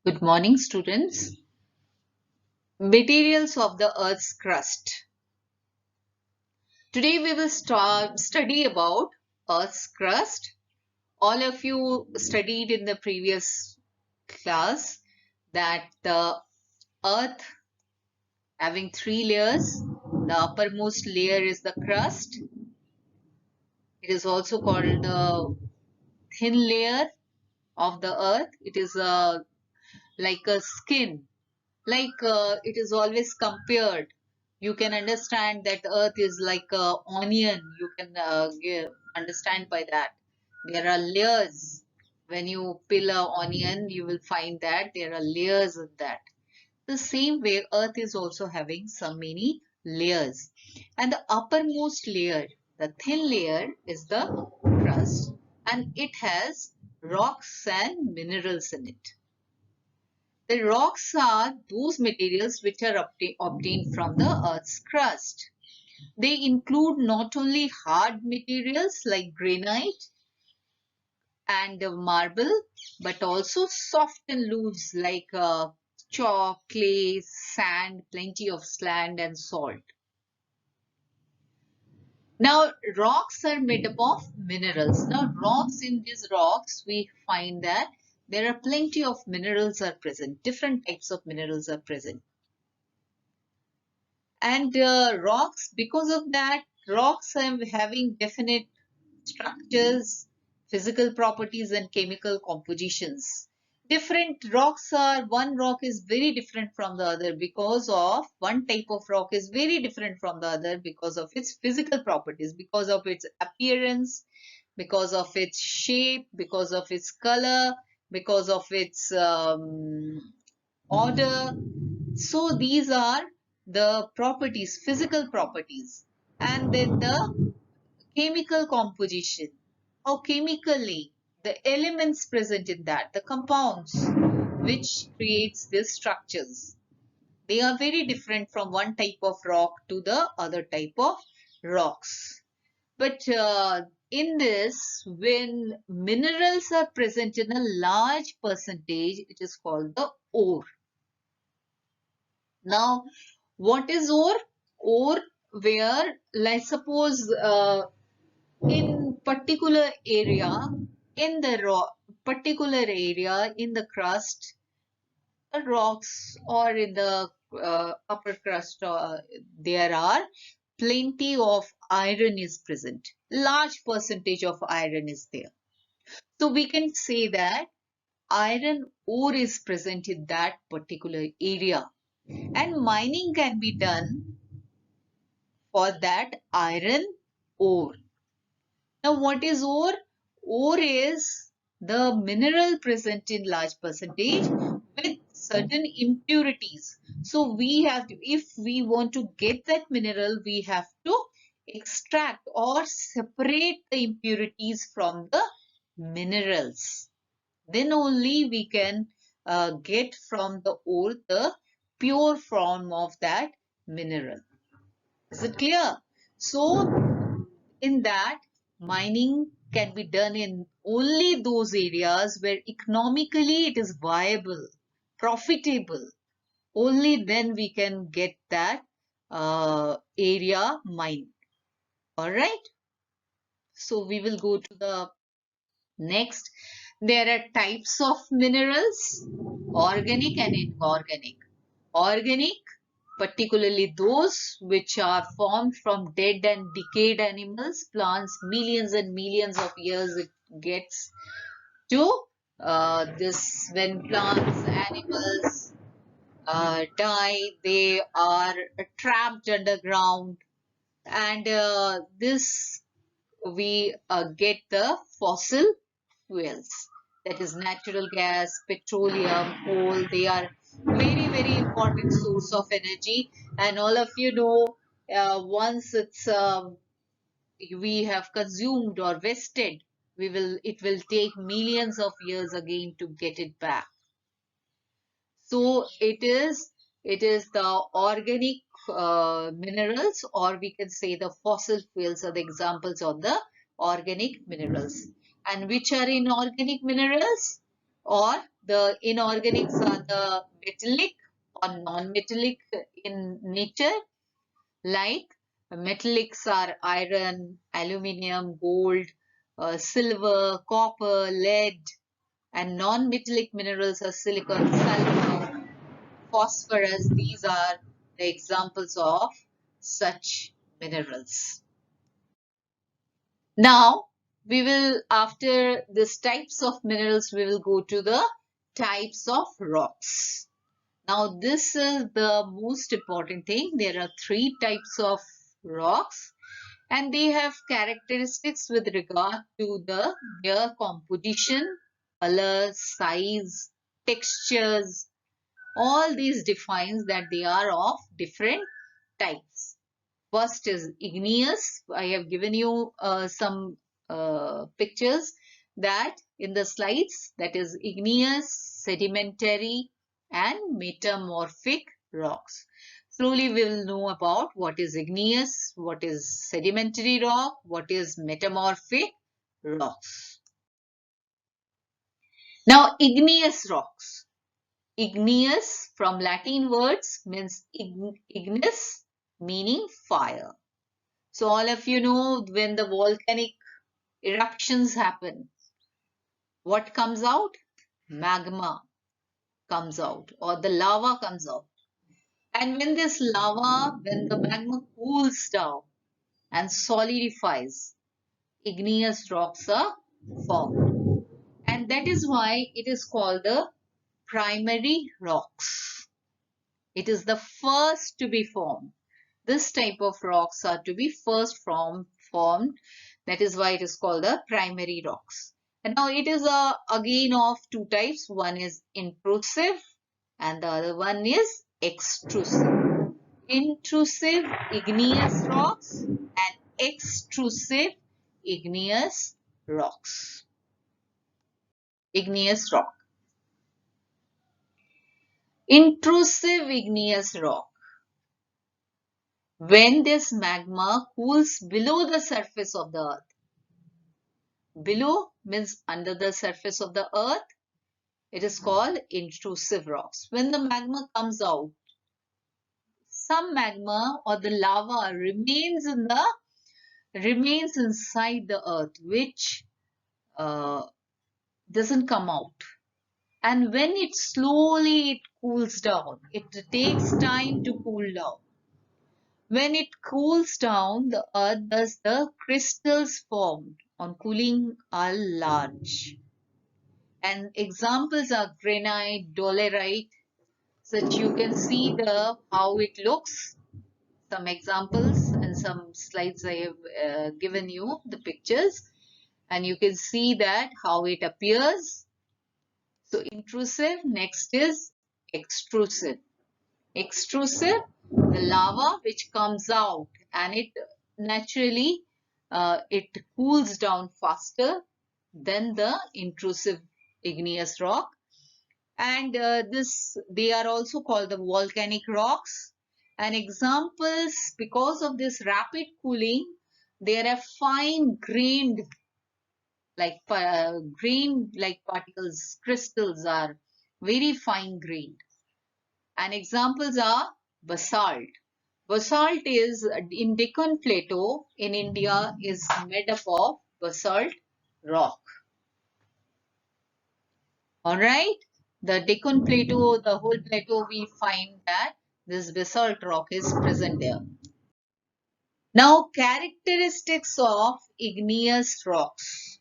Good morning, students. Materials of the Earth's crust. Today we will study about Earth's crust. All of you studied in the previous class that the Earth having three layers. The uppermost layer is the crust. It is also called the thin layer of the Earth. It is like a skin. It is always compared, you can understand that earth is like a onion. You can understand by that there are layers. When you peel a onion, you will find that there are layers of that. The same way earth is also having so many layers, and the uppermost layer, the thin layer, is the crust, and it has rocks and minerals in it. The rocks are those materials which are obtained from the Earth's crust. They include not only hard materials like granite and marble, but also soft and loose like chalk, clay, sand, plenty of sand and salt. Now, rocks are made up of minerals. Now, in these rocks, we find that there are plenty of minerals are present. Different types of minerals are present. And rocks, because of that, rocks are having definite structures, physical properties, and chemical compositions. Different rocks are, one rock is very different from the other because of, one type of rock is very different from the other because of its physical properties, because of its appearance, because of its shape, because of its color, because of its order. So these are the properties, physical properties. And then the chemical composition, how chemically the elements present in that, the compounds which creates these structures. They are very different from one type of rock to the other type of rocks. But in this, when minerals are present in a large percentage, it is called the ore. Now, what is ore? Ore, where, let's suppose, in particular area, in the particular area in the crust, the rocks, or in the upper crust, there are plenty of iron is present. Large percentage of iron is there. So we can say that iron ore is present in that particular area. And mining can be done for that iron ore. Now, what is ore? Ore is the mineral present in large percentage with certain impurities. So, we have to, if we want to get that mineral, we have to extract or separate the impurities from the minerals. Then only we can get from the ore the pure form of that mineral. Is it clear? So, in that, mining can be done in only those areas where economically it is viable, profitable. Only then we can get that area mined. All right. So, we will go to the next. There are types of minerals, organic and inorganic. Organic, particularly those which are formed from dead and decayed animals, plants, millions and millions of years it gets to this. When plants, animals die, they are trapped underground, and this we get the fossil fuels, that is natural gas, petroleum, coal. They are very important source of energy, and all of you know, once it's we have consumed or wasted, it will take millions of years again to get it back. So it is the organic minerals, or we can say the fossil fuels are the examples of the organic minerals. And which are inorganic minerals or The inorganics are the metallic or non-metallic in nature, like metallics are iron, aluminium, gold, silver, copper, lead, and non-metallic minerals are silicon, sulfur, phosphorus. These are the examples of such minerals. Now, we will, after these types of minerals, we will go to the types of rocks. Now, this is the most important thing. There are three types of rocks, and they have characteristics with regard to their composition, color, size, textures. All these defines that they are of different types. First is igneous. I have given you some pictures that in the slides, that is igneous, sedimentary, and metamorphic rocks. Slowly we will know about what is igneous, what is sedimentary rock, what is metamorphic rocks. Now, igneous rocks. Igneous from Latin words means ignis, meaning fire. So all of you know when the volcanic eruptions happen, what comes out? Magma comes out or the lava comes out. And when this lava, when the magma cools down and solidifies, igneous rocks are formed. And that is why it is called the primary rocks. It is the first to be formed. This type of rocks are to be first formed. That is why it is called the primary rocks. And now it is again of two types. One is intrusive and the other one is extrusive. Intrusive igneous rocks and extrusive igneous rocks. Igneous rock. Intrusive igneous rock. When this magma cools below the surface of the earth. Below means under the surface of the earth. It is called intrusive rocks. When the magma comes out, some magma or the lava remains inside the earth, which doesn't come out. And when it slowly cools down, it takes time to cool down. When it cools down, the earth does the crystals formed on cooling are large. And examples are granite, dolerite, so that you can see how it looks. Some examples and some slides I have given you the pictures, and you can see that how it appears. So intrusive, next is extrusive. Extrusive, the lava which comes out and it naturally it cools down faster than the intrusive igneous rock. And they are also called the volcanic rocks. And examples, because of this rapid cooling, there are fine grained like particles, crystals are very fine grained. And examples are basalt. Basalt is in Deccan Plateau in India is made up of basalt rock. Alright, the Deccan Plateau, the whole plateau, we find that this basalt rock is present there. Now, characteristics of igneous rocks.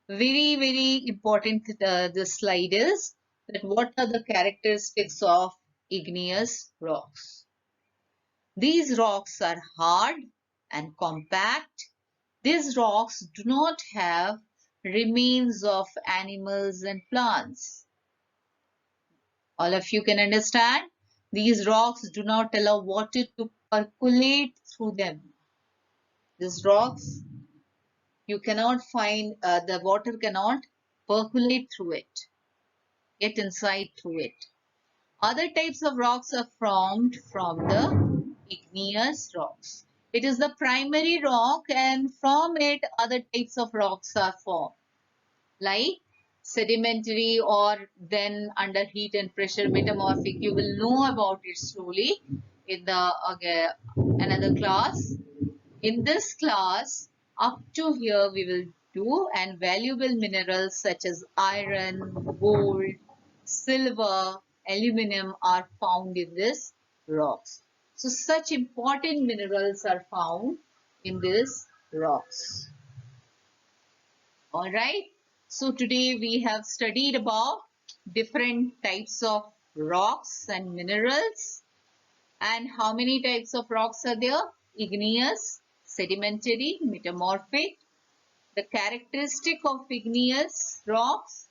Very, very important this slide is that what are the characteristics of igneous rocks. These rocks are hard and compact. These rocks do not have remains of animals and plants. All of you can understand? These rocks do not allow water to percolate through them. These rocks, you cannot find, the water cannot percolate through it, get inside through it. Other types of rocks are formed from the igneous rocks. It is the primary rock and from it other types of rocks are formed. Like sedimentary, or then under heat and pressure metamorphic. You will know about it slowly in the another class. In this class, up to here we will do, and valuable minerals such as iron, gold, silver, aluminum are found in this rocks. So such important minerals are found in these rocks. Alright, so today we have studied about different types of rocks and minerals. And how many types of rocks are there? Igneous, sedimentary, metamorphic. The characteristic of igneous rocks.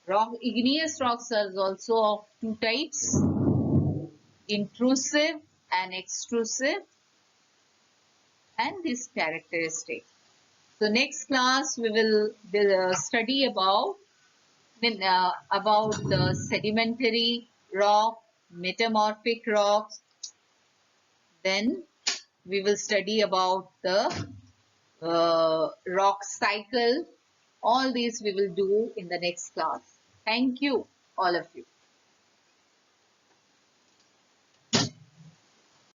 Igneous rocks are also of two types, intrusive and extrusive, and this characteristic. So next class we will study about the sedimentary rock, metamorphic rocks. Then we will study about the rock cycle. All these we will do in the next class. Thank you, all of you.